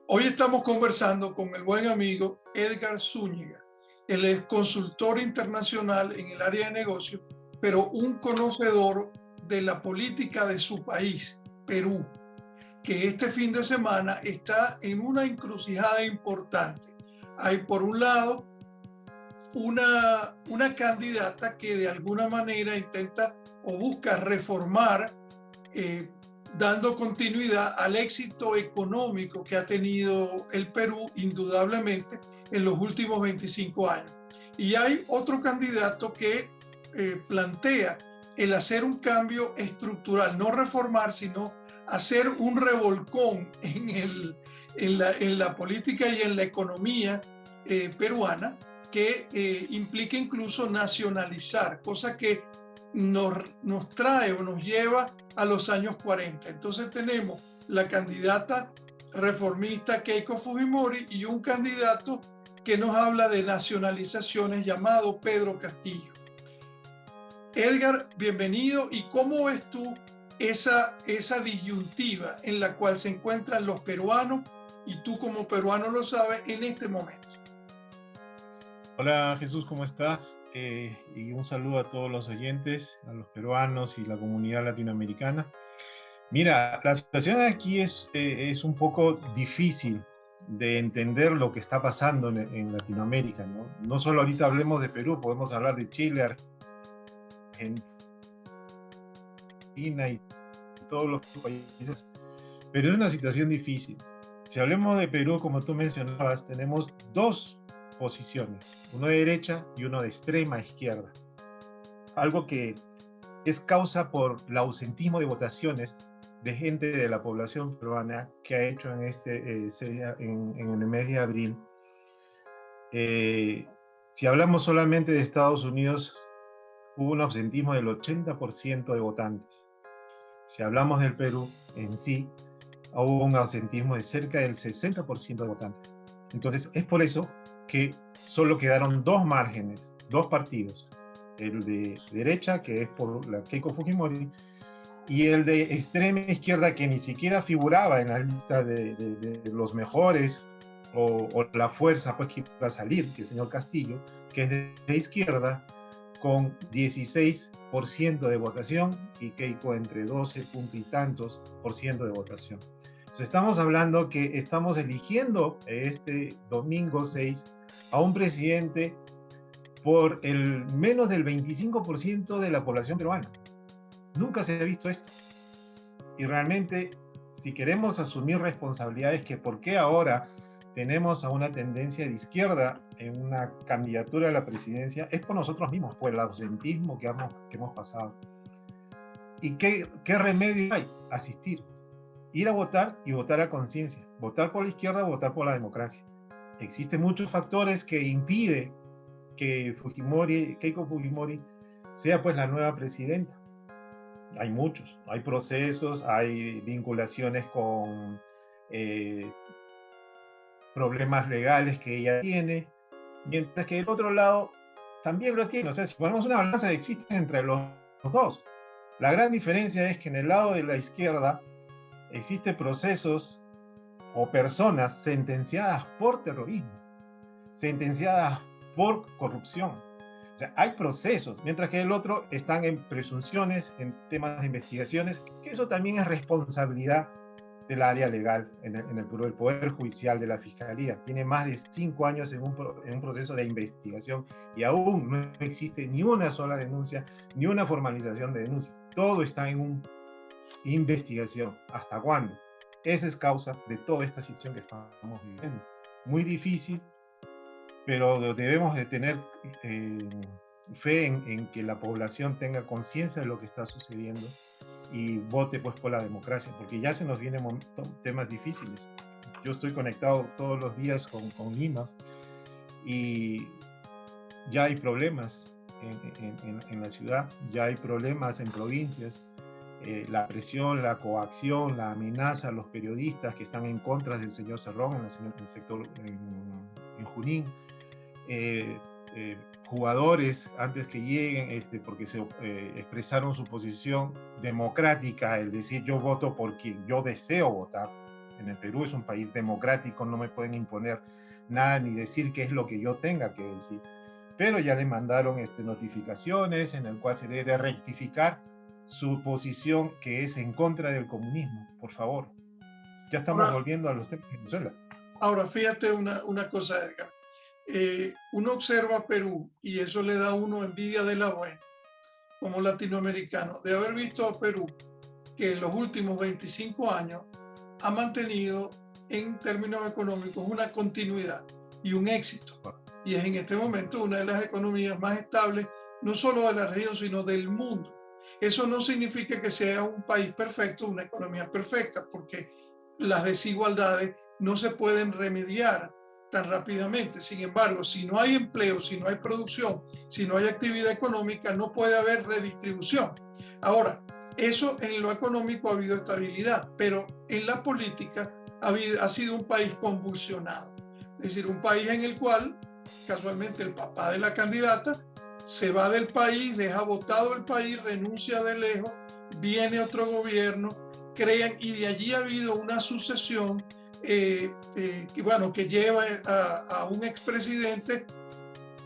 Hoy estamos conversando con el buen amigo Edgar Zúñiga. Él es consultor internacional en el área de negocios, pero un conocedor de la política de su país, Perú, que este fin de semana está en una encrucijada importante. Hay por un lado una candidata que de alguna manera intenta o busca reformar, eh, dando continuidad al éxito económico que ha tenido el Perú indudablemente en los últimos 25 años. Y hay otro candidato que plantea el hacer un cambio estructural, no reformar, sino hacer un revolcón en la política y en la economía peruana que implica incluso nacionalizar, cosa que nos trae o nos lleva a los años 40. Entonces tenemos la candidata reformista Keiko Fujimori y un candidato que nos habla de nacionalizaciones llamado Pedro Castillo. Edgar, bienvenido. ¿Y cómo ves tú esa disyuntiva en la cual se encuentran los peruanos, y tú como peruano lo sabes, en este momento? Hola Jesús, ¿cómo estás? Y un saludo a todos los oyentes, a los peruanos y la comunidad latinoamericana. Mira, la situación aquí es un poco difícil de entender lo que está pasando en Latinoamérica, ¿no? No solo ahorita hablemos de Perú, podemos hablar de Chile, Argentina y todos los países, pero es una situación difícil. Si hablemos de Perú, como tú mencionabas, tenemos dos posiciones, uno de derecha y uno de extrema izquierda. Algo que es causa por el ausentismo de votaciones de gente de la población peruana que ha hecho en el mes de abril. Si hablamos solamente de Estados Unidos, hubo un ausentismo del 80% de votantes. Si hablamos del Perú en sí, hubo un ausentismo de cerca del 60% de votantes. Entonces, es por eso que solo quedaron dos márgenes, dos partidos, el de derecha, que es por la Keiko Fujimori, y el de extrema izquierda, que ni siquiera figuraba en la lista de los mejores, o la fuerza pues, que iba a salir, que es el señor Castillo, que es de izquierda, con 16% de votación, y Keiko entre 12 punto y tantos por ciento de votación. Entonces, estamos hablando que estamos eligiendo este domingo 6 a un presidente por el menos del 25% de la población peruana. Nunca se ha visto esto. Y realmente, si queremos asumir responsabilidades, que por qué ahora tenemos a una tendencia de izquierda en una candidatura a la presidencia, es por nosotros mismos, por el ausentismo que hemos pasado. ¿Y qué remedio hay? Asistir. Ir a votar y votar a conciencia. Votar por la izquierda, votar por la democracia. Existen muchos factores que impiden que Keiko Fujimori sea pues la nueva presidenta. Hay muchos, hay procesos, hay vinculaciones con problemas legales que ella tiene, mientras que el otro lado también lo tiene. O sea, si ponemos una balanza, existen entre los dos. La gran diferencia es que en el lado de la izquierda existen procesos o personas sentenciadas por terrorismo, sentenciadas por corrupción. O sea, hay procesos, mientras que el otro están en presunciones, en temas de investigaciones, que eso también es responsabilidad del área legal en el Perú, del Poder Judicial, de la Fiscalía. Tiene más de 5 años en un proceso de investigación y aún no existe ni una sola denuncia, ni una formalización de denuncia. Todo está en una investigación. ¿Hasta cuándo? Esa es causa de toda esta situación que estamos viviendo. Muy difícil, pero debemos de tener fe en que la población tenga conciencia de lo que está sucediendo y vote pues por la democracia, porque ya se nos vienen temas difíciles. Yo estoy conectado todos los días con Lima y ya hay problemas en la ciudad, ya hay problemas en provincias. La presión, la coacción, la amenaza a los periodistas que están en contra del señor Cerrón en el sector en Junín. Jugadores antes que lleguen porque se expresaron su posición democrática, el decir yo voto por quien yo deseo votar, En el Perú es un país democrático, no me pueden imponer nada ni decir qué es lo que yo tenga que decir. Pero ya le mandaron notificaciones en el cual se debe rectificar su posición que es en contra del comunismo, por favor. Ya estamos volviendo a los temas de Venezuela. Ahora, fíjate una cosa, Edgar. Uno observa Perú y eso le da a uno envidia de la buena, como latinoamericano, de haber visto a Perú que en los últimos 25 años ha mantenido en términos económicos una continuidad y un éxito. Y es en este momento una de las economías más estables, no solo de la región, sino del mundo. Eso no significa que sea un país perfecto, una economía perfecta, porque las desigualdades no se pueden remediar tan rápidamente. Sin embargo, si no hay empleo, si no hay producción, si no hay actividad económica, no puede haber redistribución. Ahora, eso en lo económico ha habido estabilidad, pero en la política ha sido un país convulsionado. Es decir, un país en el cual casualmente el papá de la candidata se va del país, deja botado el país, renuncia de lejos, viene otro gobierno, crean, y de allí ha habido una sucesión que lleva a un expresidente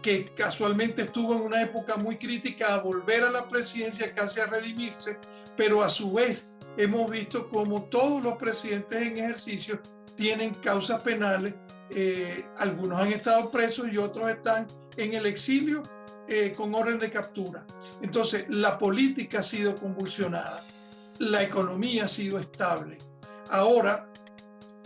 que casualmente estuvo en una época muy crítica a volver a la presidencia, casi a redimirse, pero a su vez hemos visto como todos los presidentes en ejercicio tienen causas penales, algunos han estado presos y otros están en el exilio con orden de captura. Entonces, la política ha sido convulsionada, la economía ha sido estable. Ahora,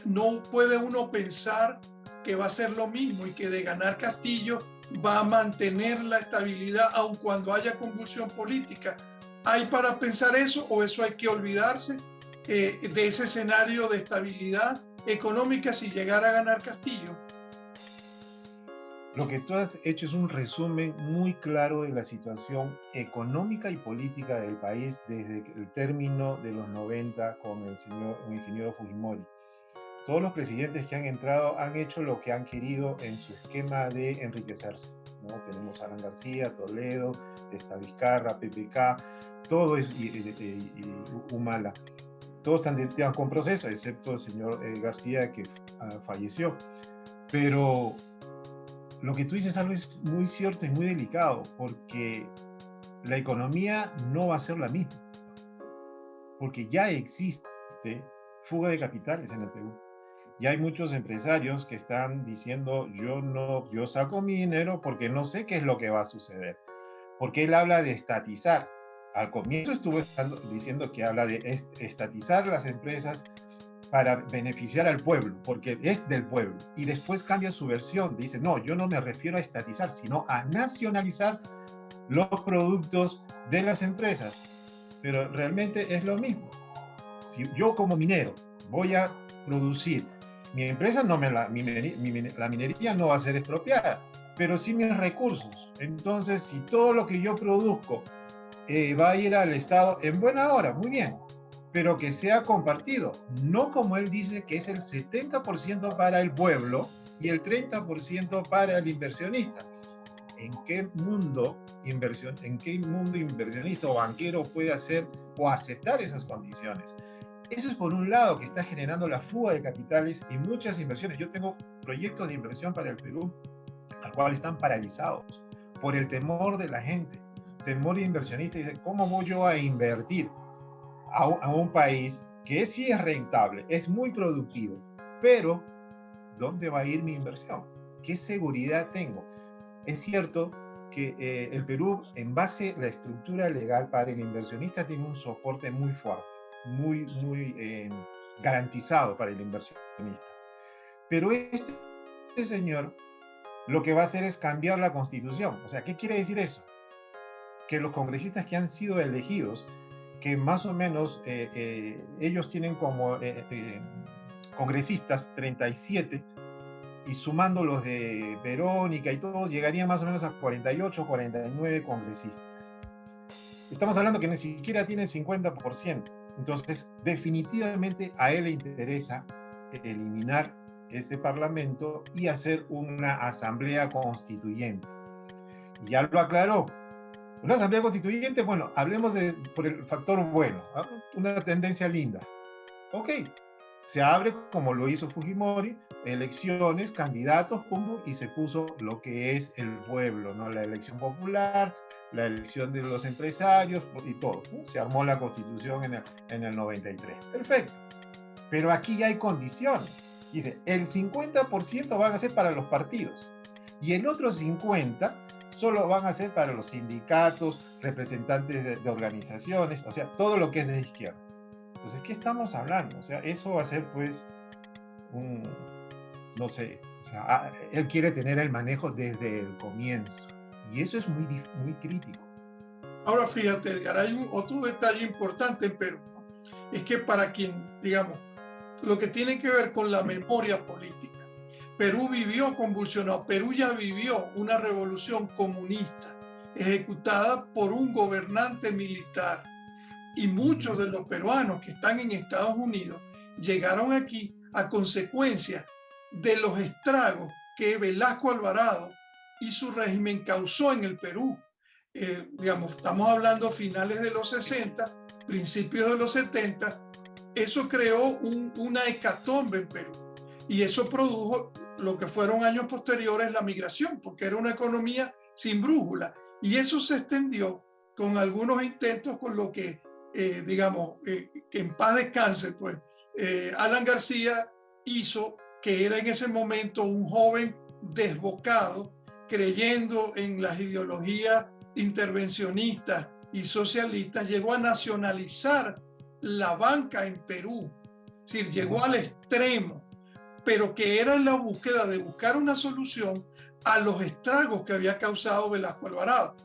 no puede uno pensar que va a ser lo mismo y que de ganar Castillo va a mantener la estabilidad aun cuando haya convulsión política. ¿Hay para pensar eso o eso hay que olvidarse de ese escenario de estabilidad económica si llegara a ganar Castillo? Lo que tú has hecho es un resumen muy claro de la situación económica y política del país desde el término de los 90 con el ingeniero Fujimori. Todos los presidentes que han entrado han hecho lo que han querido en su esquema de enriquecerse, ¿no? Tenemos a Alan García, Toledo, Vizcarra, PPK, todo es Humala. Todos están con proceso, excepto el señor García, que falleció. Pero lo que tú dices, algo es muy cierto y muy delicado, porque la economía no va a ser la misma, porque ya existe fuga de capitales en el Perú. Y hay muchos empresarios que están diciendo, yo saco mi dinero porque no sé qué es lo que va a suceder. Porque él habla de estatizar. Al comienzo estuvo diciendo que habla de estatizar las empresas para beneficiar al pueblo, porque es del pueblo. Y después cambia su versión, dice, no, yo no me refiero a estatizar, sino a nacionalizar los productos de las empresas. Pero realmente es lo mismo. Si yo como minero voy a producir, mi empresa la minería no va a ser expropiada, pero sí mis recursos. Entonces, si todo lo que yo produzco va a ir al Estado en buena hora, muy bien, pero que sea compartido, no como él dice que es el 70% para el pueblo y el 30% para el inversionista. ¿En qué mundo inversionista o banquero puede hacer o aceptar esas condiciones? Eso es por un lado que está generando la fuga de capitales y muchas inversiones. Yo tengo proyectos de inversión para el Perú, al cual están paralizados por el temor de la gente, temor de inversionista. Dice, ¿cómo voy yo a invertir a un país que sí es rentable, es muy productivo, pero ¿dónde va a ir mi inversión? ¿Qué seguridad tengo? Es cierto que el Perú, en base a la estructura legal para el inversionista, tiene un soporte muy fuerte, muy garantizado para el inversionista. Pero este señor lo que va a hacer es cambiar la Constitución. O sea, ¿qué quiere decir eso? Que los congresistas que han sido elegidos, que más o menos ellos tienen como congresistas 37, y sumando los de Verónica y todo, llegaría más o menos a 48, 49 congresistas. Estamos hablando que ni siquiera tiene el 50%. Entonces, definitivamente a él le interesa eliminar ese parlamento y hacer una asamblea constituyente. Y ya lo aclaró. Una asamblea constituyente, bueno, hablemos por el factor bueno, ¿no? Una tendencia linda. Ok, Se abre, como lo hizo Fujimori, elecciones, candidatos, pum, y se puso lo que es el pueblo, ¿no? La elección popular, la elección de los empresarios y todo, ¿no? Se armó la constitución en el 93. Perfecto. Pero aquí ya hay condiciones. Dice, el 50% van a ser para los partidos y el otro 50% solo van a ser para los sindicatos, representantes de organizaciones, o sea, todo lo que es de izquierda. Entonces, ¿qué estamos hablando? O sea, eso va a ser, pues, no sé, o sea, él quiere tener el manejo desde el comienzo. Y eso es muy crítico. Ahora fíjate, Edgar, hay otro detalle importante en Perú, ¿no? Es que para quien, digamos, lo que tiene que ver con la memoria política, Perú vivió convulsionado, Perú ya vivió una revolución comunista ejecutada por un gobernante militar, y muchos de los peruanos que están en Estados Unidos llegaron aquí a consecuencia de los estragos que Velasco Alvarado y su régimen causó en el Perú. Digamos, estamos hablando finales de los 60, principios de los 70, eso creó una hecatombe en Perú y eso produjo lo que fueron años posteriores la migración, porque era una economía sin brújula, y eso se extendió con algunos intentos con lo que digamos, que en paz descanse, pues, Alan García hizo, que era en ese momento un joven desbocado, creyendo en las ideologías intervencionistas y socialistas, llegó a nacionalizar la banca en Perú, es decir, llegó al extremo, pero que era en la búsqueda de buscar una solución a los estragos que había causado Velasco Alvarado.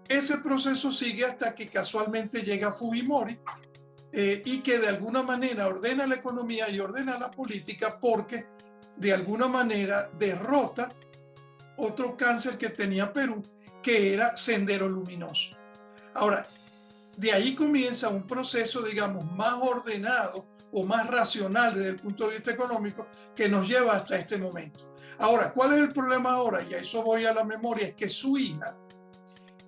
Ese proceso sigue hasta que casualmente llega Fujimori y que de alguna manera ordena la economía y ordena la política, porque de alguna manera derrota otro cáncer que tenía Perú, que era Sendero Luminoso. Ahora, de ahí comienza un proceso, digamos, más ordenado o más racional desde el punto de vista económico, que nos lleva hasta este momento. Ahora, ¿cuál es el problema ahora? Y a eso voy a la memoria, es que su hija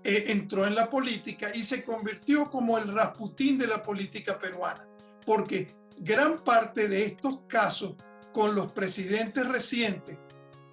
entró en la política y se convirtió como el Rasputín de la política peruana, porque gran parte de estos casos con los presidentes recientes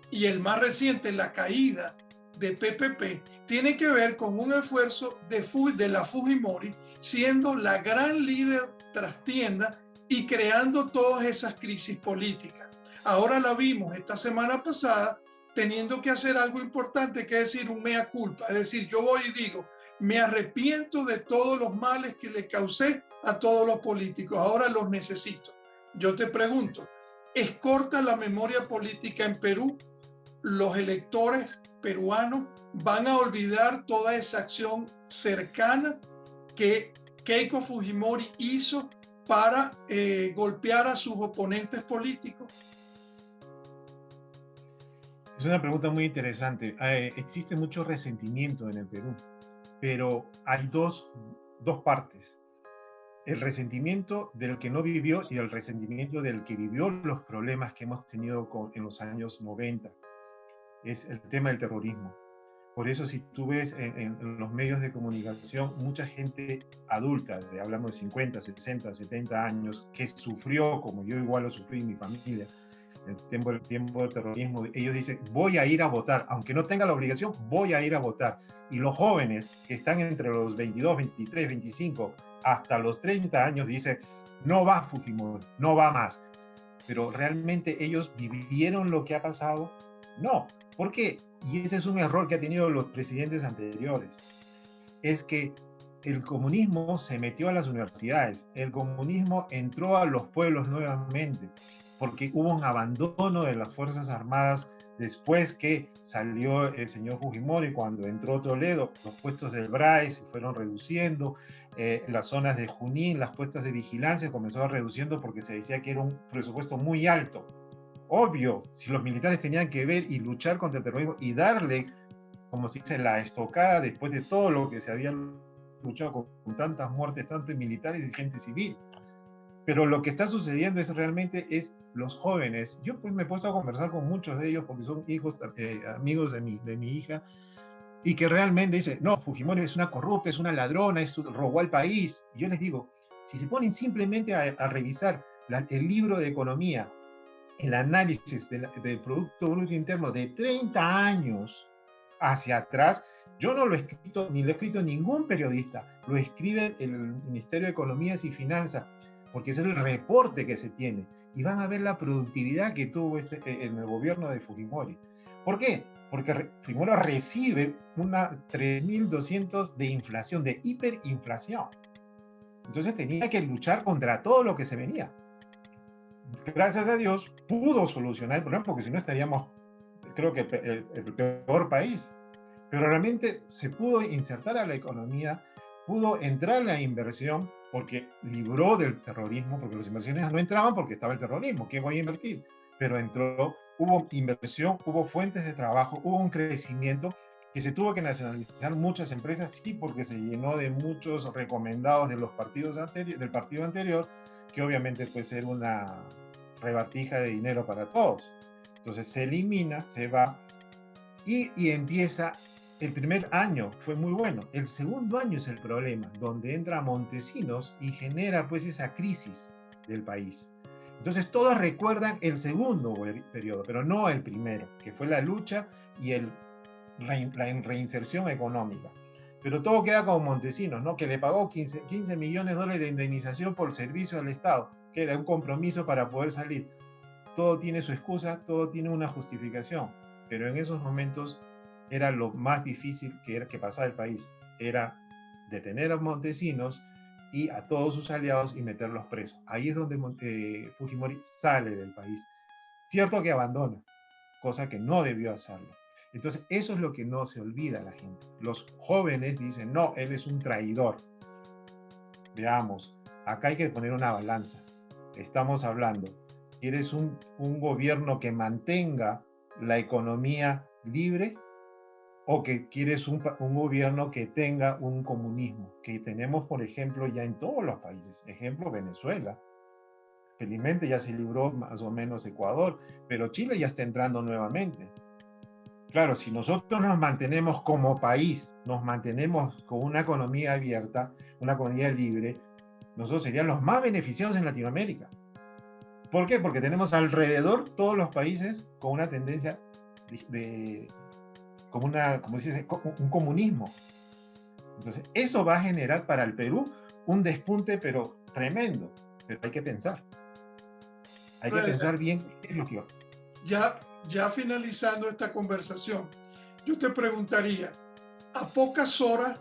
y el más reciente, la caída de PPP, tiene que ver con un esfuerzo de la Fujimori siendo la gran líder trastienda y creando todas esas crisis políticas. Ahora la vimos esta semana pasada teniendo que hacer algo importante, que es decir, un mea culpa. Es decir, yo voy y digo, me arrepiento de todos los males que le causé a todos los políticos, ahora los necesito. Yo te pregunto, ¿es corta la memoria política en Perú? ¿Los electores peruanos van a olvidar toda esa acción cercana que Keiko Fujimori hizo para golpear a sus oponentes políticos? Es una pregunta muy interesante. Existe mucho resentimiento en el Perú, pero hay dos partes. El resentimiento del que no vivió y el resentimiento del que vivió los problemas que hemos tenido en los años 90. Es el tema del terrorismo. Por eso, si tú ves en los medios de comunicación, mucha gente adulta, hablamos de 50, 60, 70 años, que sufrió, como yo igual lo sufrí en mi familia, el tiempo del terrorismo, ellos dicen, voy a ir a votar, aunque no tenga la obligación, voy a ir a votar. Y los jóvenes que están entre los 22, 23, 25, hasta los 30 años, dicen, no va Fujimori, no va más. Pero realmente ellos vivieron lo que ha pasado. No, ¿por qué? Y ese es un error que han tenido los presidentes anteriores. Es que el comunismo se metió a las universidades, el comunismo entró a los pueblos nuevamente, porque hubo un abandono de las Fuerzas Armadas después que salió el señor Fujimori. Cuando entró Toledo, los puestos del BRAE se fueron reduciendo, las zonas de Junín, las puestas de vigilancia comenzaron reduciendo porque se decía que era un presupuesto muy alto. Obvio, si los militares tenían que ver y luchar contra el terrorismo y darle, como se dice, la estocada después de todo lo que se había luchado con tantas muertes, tanto de militares y gente civil. Pero lo que está sucediendo es realmente los jóvenes. Yo pues me he puesto a conversar con muchos de ellos porque son hijos, amigos de mi hija, y que realmente dicen, no, Fujimori es una corrupta, es una ladrona, robó al país. Y yo les digo, si se ponen simplemente a revisar el libro de economía, el análisis del Producto Bruto Interno de 30 años hacia atrás, yo no lo he escrito, ni lo ha escrito ningún periodista, lo escribe el Ministerio de Economías y Finanzas, porque es el reporte que se tiene, y van a ver la productividad que tuvo en el gobierno de Fujimori. ¿Por qué? Porque Fujimori recibe una 3.200 de inflación, de hiperinflación. Entonces tenía que luchar contra todo lo que se venía. Gracias a Dios pudo solucionar el problema, porque si no estaríamos, creo que el peor país. Pero realmente se pudo insertar a la economía, pudo entrar la inversión, porque libró del terrorismo, porque los inversiones no entraban porque estaba el terrorismo. ¿Qué voy a invertir? Pero entró, hubo inversión, hubo fuentes de trabajo, hubo un crecimiento, que se tuvo que nacionalizar muchas empresas, sí, porque se llenó de muchos recomendados de los partidos del partido anterior, que obviamente puede ser una rebatija de dinero para todos. Entonces se elimina, se va y empieza. El primer año fue muy bueno, el segundo año es el problema, donde entra Montesinos y genera pues esa crisis del país. Entonces todos recuerdan el segundo periodo, pero no el primero, que fue la lucha y la reinserción económica. Pero todo queda como Montesinos, ¿no? Que le pagó 15 millones de dólares de indemnización por servicio al Estado, que era un compromiso para poder salir. Todo tiene su excusa, todo tiene una justificación, pero en esos momentos era lo más difícil que pasaba el país, era detener a Montesinos y a todos sus aliados y meterlos presos. Ahí es donde Fujimori sale del país. Cierto que abandona, cosa que no debió hacerlo. Entonces eso es lo que no se olvida a la gente. Los jóvenes dicen, no, él es un traidor. Veamos, acá hay que poner una balanza. Estamos hablando, ¿quieres un gobierno que mantenga la economía libre, o que quieres un gobierno que tenga un comunismo, que tenemos, por ejemplo, ya en todos los países? Ejemplo, Venezuela. Felizmente ya se libró más o menos Ecuador, pero Chile ya está entrando nuevamente. Claro, si nosotros nos mantenemos como país, nos mantenemos con una economía abierta, una economía libre, nosotros seríamos los más beneficiados en Latinoamérica. ¿Por qué? Porque tenemos alrededor todos los países con una tendencia como se dice, un comunismo. Entonces, eso va a generar para el Perú un despunte, pero tremendo. Pero hay que pensar. Hay que pensar bien qué es lo que va. Ya finalizando esta conversación, yo te preguntaría, a pocas horas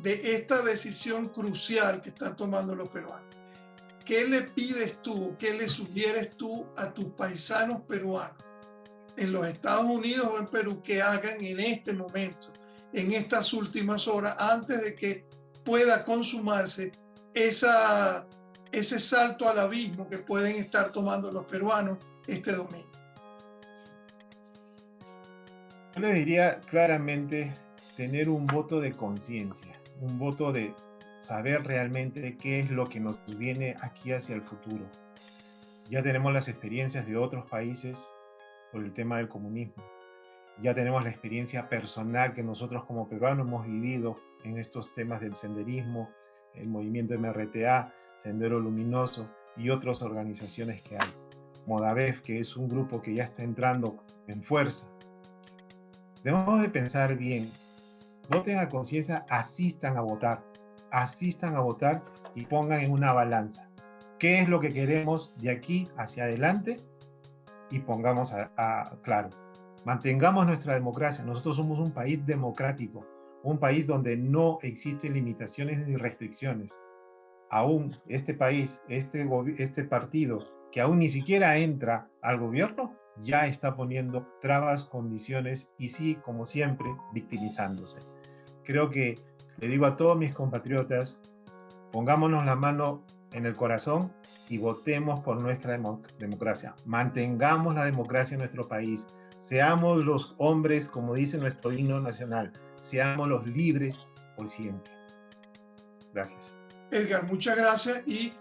de esta decisión crucial que están tomando los peruanos, ¿qué le pides tú, qué le sugieres tú a tus paisanos peruanos en los Estados Unidos o en Perú que hagan en este momento, en estas últimas horas, antes de que pueda consumarse ese salto al abismo que pueden estar tomando los peruanos este domingo? Yo le diría claramente tener un voto de conciencia, un voto de saber realmente qué es lo que nos viene aquí hacia el futuro. Ya tenemos las experiencias de otros países por el tema del comunismo. Ya tenemos la experiencia personal que nosotros como peruanos hemos vivido en estos temas del senderismo, el movimiento MRTA, Sendero Luminoso y otras organizaciones que hay. Modabev, que es un grupo que ya está entrando en fuerza. Debemos de pensar bien, voten a conciencia, asistan a votar y pongan en una balanza qué es lo que queremos de aquí hacia adelante y pongamos claro, mantengamos nuestra democracia. Nosotros somos un país democrático, un país donde no existen limitaciones ni restricciones. Aún este país, este partido que aún ni siquiera entra al gobierno, ya está poniendo trabas, condiciones y sí, como siempre, victimizándose. Creo que le digo a todos mis compatriotas, pongámonos la mano en el corazón y votemos por nuestra democracia. Mantengamos la democracia en nuestro país. Seamos los hombres, como dice nuestro himno nacional. Seamos los libres por siempre. Gracias. Edgar, muchas gracias, y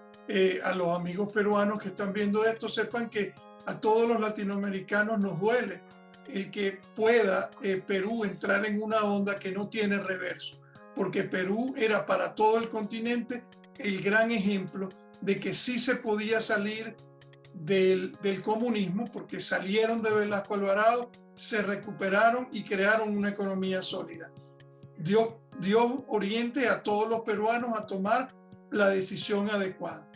a los amigos peruanos que están viendo esto, sepan que a todos los latinoamericanos nos duele el que pueda Perú entrar en una onda que no tiene reverso, porque Perú era para todo el continente el gran ejemplo de que sí se podía salir del comunismo, porque salieron de Velasco Alvarado, se recuperaron y crearon una economía sólida. Dios oriente a todos los peruanos a tomar la decisión adecuada.